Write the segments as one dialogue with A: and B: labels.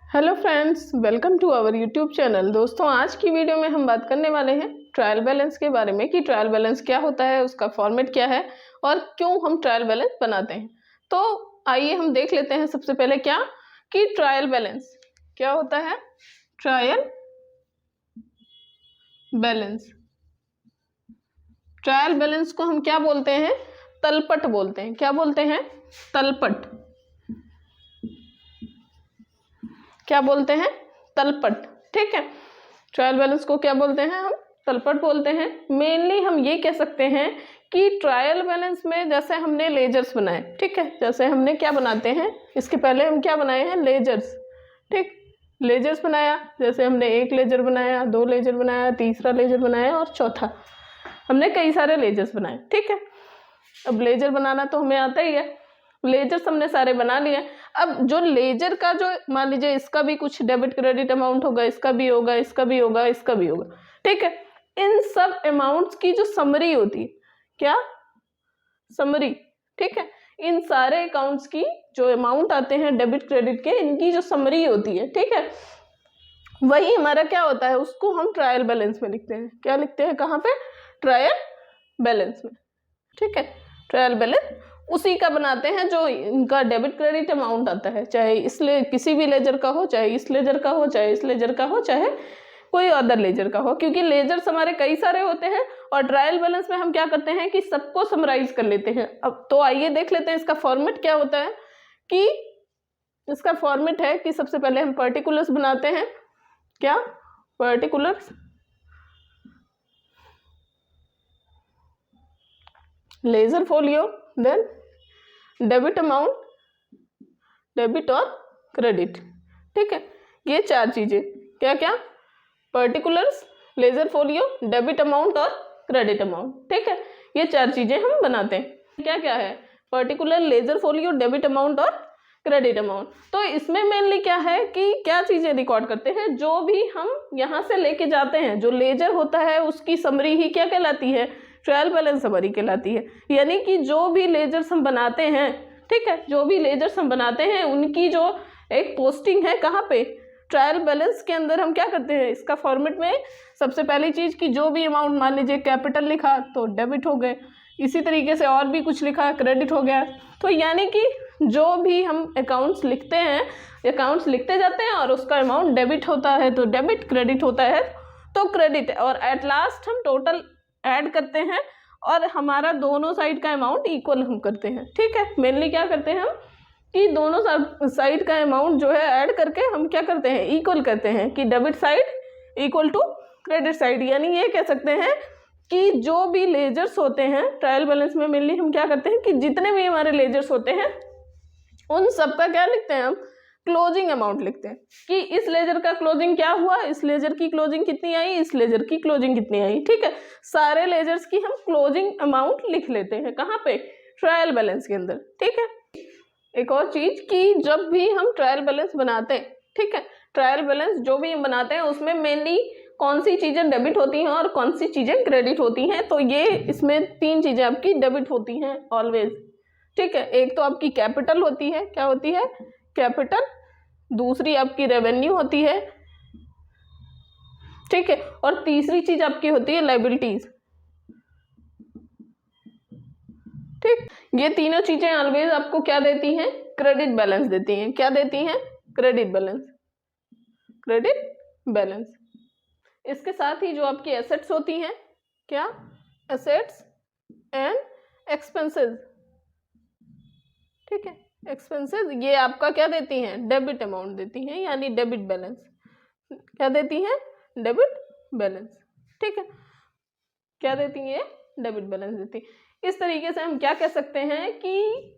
A: Hello friends, welcome to our YouTube channel. दोस्तों, आज की वीडियो में हम बात करने वाले हैं ट्रायल बैलेंस के बारे में कि ट्रायल बैलेंस क्या होता है, उसका फॉर्मेट क्या है और क्यों हम ट्रायल बैलेंस बनाते हैं। तो आइए हम देख लेते हैं सबसे पहले क्या कि ट्रायल बैलेंस क्या होता है। ट्रायल बैलेंस, ट्रायल बैलेंस को हम क्या बोलते हैं? तलपट बोलते हैं। क्या बोलते हैं? तलपट। क्या बोलते हैं? तलपट। ठीक है, ट्रायल बैलेंस को क्या बोलते हैं? हम तलपट बोलते हैं। मेनली हम ये कह सकते हैं कि ट्रायल बैलेंस में जैसे हमने लेजर्स बनाए, ठीक है, जैसे हमने क्या बनाते हैं, इसके पहले हम क्या बनाए हैं? लेजर्स। ठीक, लेजर्स बनाया, जैसे हमने एक लेजर बनाया, दो लेजर बनाया, तीसरा लेजर बनाया और चौथा, हमने कई सारे लेजर्स बनाए। ठीक है, अब लेजर बनाना तो हमें आता ही है, लेजर्स हमने सारे बना लिए। अब जो लेजर का जो मान लीजिए इसका भी कुछ डेबिट क्रेडिट अमाउंट होगा, इसका भी होगा, इसका भी होगा, इसका भी होगा। ठीक है, इन सब अमाउंट्स की जो समरी होती है, क्या समरी, ठीक है, इन सारे अकाउंट्स की जो अमाउंट आते हैं डेबिट क्रेडिट के, इनकी जो समरी होती है, ठीक है, वही हमारा क्या होता है, उसको हम ट्रायल बैलेंस में लिखते हैं। क्या लिखते हैं? कहाँ पे? ट्रायल बैलेंस में। ठीक है, ट्रायल बैलेंस उसी का बनाते हैं जो इनका डेबिट क्रेडिट अमाउंट आता है, चाहे इसलिए किसी भी लेजर का हो, चाहे इस लेजर का हो, चाहे इस लेजर का हो, चाहे कोई अदर लेजर का हो, क्योंकि लेजर्स हमारे कई सारे होते हैं। और ट्रायल बैलेंस में हम क्या करते हैं कि सबको समराइज कर लेते हैं। अब तो आइए देख लेते हैं इसका फॉर्मेट क्या होता है। कि इसका फॉर्मेट है कि सबसे पहले हम पर्टिकुलर्स बनाते हैं। क्या? Particulars, ledger folio, then debit amount, debit और क्रेडिट। ठीक है, ये चार चीजें, क्या क्या? Particulars, ledger folio, debit amount और क्रेडिट अमाउंट। ठीक है, ये चार चीजें हम बनाते हैं। क्या क्या है? Particular, laser folio, debit amount और क्रेडिट अमाउंट। तो इसमें मेनली क्या है कि क्या चीजें रिकॉर्ड करते हैं, जो भी हम यहाँ से लेके जाते हैं, जो लेजर होता है उसकी समरी ही क्या कहलाती है? ट्रायल बैलेंस समरी कहलाती है। यानी कि जो भी लेजर्स हम बनाते हैं, ठीक है, जो भी लेजर्स हम बनाते हैं उनकी जो एक पोस्टिंग है, कहाँ पे? ट्रायल बैलेंस के अंदर हम क्या करते हैं इसका फॉर्मेट में? सबसे पहली चीज कि जो भी अमाउंट, मान लीजिए कैपिटल लिखा तो डेबिट हो गए, इसी तरीके से और भी कुछ लिखा क्रेडिट हो गया। तो यानी कि जो भी हम अकाउंट्स लिखते हैं, अकाउंट्स लिखते जाते हैं और उसका अमाउंट डेबिट होता है तो डेबिट, क्रेडिट होता है तो क्रेडिट, और एट लास्ट हम टोटल ऐड करते हैं और हमारा दोनों साइड का अमाउंट इक्वल हम करते हैं। ठीक है, मेनली क्या करते हैं हम कि दोनों साइड का अमाउंट जो है ऐड करके हम क्या करते हैं? इक्वल करते हैं कि debit side equal to credit side. यानी ये कह सकते हैं कि जो भी लेजर्स होते हैं ट्रायल बैलेंस में, मेनली हम क्या करते हैं कि जितने भी हमारे लेजर्स होते हैं उन सबका क्या लिखते हैं? हम क्लोजिंग अमाउंट लिखते हैं कि इस लेजर का क्लोजिंग क्या हुआ, इस लेजर की क्लोजिंग कितनी आई, इस लेजर की क्लोजिंग कितनी आई। ठीक है, सारे लेजर्स की हम क्लोजिंग अमाउंट लिख लेते हैं। कहाँ पे? ट्रायल बैलेंस के अंदर। ठीक है, एक और चीज कि जब भी हम ट्रायल बैलेंस बनाते हैं, ठीक है, ट्रायल बैलेंस जो भी हम बनाते हैं उसमें मेनली कौन सी चीजें डेबिट होती हैं और कौन सी चीजें क्रेडिट होती हैं। तो ये इसमें तीन चीजें आपकी डेबिट होती हैं ऑलवेज। ठीक है, एक तो आपकी कैपिटल होती है। क्या होती है? कैपिटल। दूसरी आपकी रेवेन्यू होती है, ठीक है, और तीसरी चीज आपकी होती है लायबिलिटीज। ठीक, ये तीनों चीजें ऑलवेज आपको क्या देती हैं? क्रेडिट बैलेंस देती हैं। क्या देती हैं? Credit balance, credit balance. इसके साथ ही जो आपकी एसेट्स होती हैं, क्या? Assets and expenses. ठीक है, एक्सपेंसेस ये आपका क्या देती हैं? डेबिट अमाउंट देती हैं, यानी डेबिट बैलेंस। क्या देती हैं? Debit balance. ठीक है, क्या देती हैं? डेबिट बैलेंस देती। इस तरीके से हम क्या कह सकते हैं कि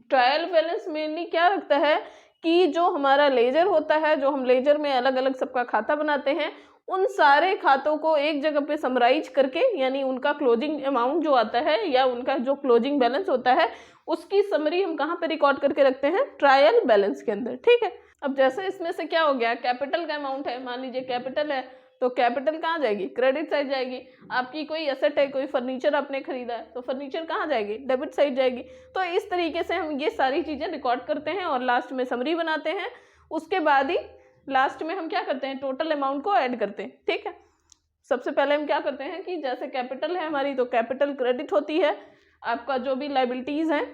A: ट्रायल बैलेंस मेनली क्या रखता है कि जो हमारा लेजर होता है, जो हम लेजर में अलग अलग सबका खाता बनाते हैं, उन सारे खातों को एक जगह पे समराइज करके, यानी उनका क्लोजिंग अमाउंट जो आता है या उनका जो क्लोजिंग बैलेंस होता है उसकी समरी हम कहाँ पे रिकॉर्ड करके रखते हैं? ट्रायल बैलेंस के अंदर। ठीक है, अब जैसे इसमें से क्या हो गया? कैपिटल का अमाउंट है, मान लीजिए कैपिटल है, तो कैपिटल कहाँ जाएगी? क्रेडिट साइड जाएगी। आपकी कोई एसेट है, कोई फर्नीचर आपने खरीदा है, तो फर्नीचर कहाँ जाएगी? डेबिट साइड जाएगी। तो इस तरीके से हम ये सारी चीज़ें रिकॉर्ड करते हैं और लास्ट में समरी बनाते हैं। उसके बाद ही लास्ट में हम क्या करते हैं, टोटल अमाउंट को ऐड करते हैं। ठीक है, सबसे पहले हम क्या करते हैं कि जैसे कैपिटल है हमारी, तो कैपिटल क्रेडिट होती है, आपका जो भी लाइबिलिटीज़ हैं,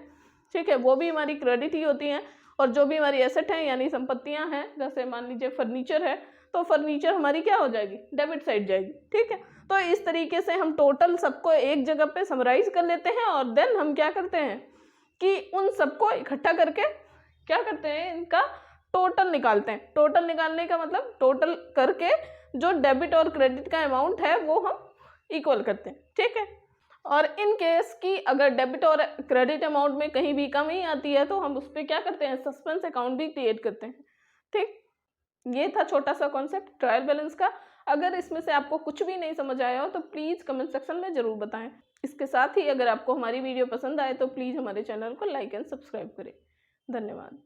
A: ठीक है, वो भी हमारी क्रेडिट ही होती हैं, और जो भी हमारी एसेट है यानी संपत्तियां हैं, जैसे मान लीजिए फर्नीचर है, तो फर्नीचर हमारी क्या हो जाएगी, डेबिट साइड जाएगी। ठीक है, तो इस तरीके से हम टोटल सबको एक जगह पे समराइज कर लेते हैं, और देन हम क्या करते हैं कि उन सबको इकट्ठा करके क्या करते हैं, इनका टोटल निकालते हैं। टोटल निकालने का मतलब टोटल करके जो डेबिट और क्रेडिट का अमाउंट है वो हम इक्वल करते हैं। ठीक है, और इन केस की अगर डेबिट और क्रेडिट अमाउंट में कहीं भी कमी आती है तो हम उस पर क्या करते हैं, सस्पेंस अकाउंट भी क्रिएट करते हैं। ठीक, ये था छोटा सा कॉन्सेप्ट ट्रायल बैलेंस का। अगर इसमें से आपको कुछ भी नहीं समझ आया हो तो प्लीज़ कमेंट सेक्शन में ज़रूर बताएं। इसके साथ ही अगर आपको हमारी वीडियो पसंद आए तो प्लीज़ हमारे चैनल को लाइक एंड सब्सक्राइब करें। धन्यवाद।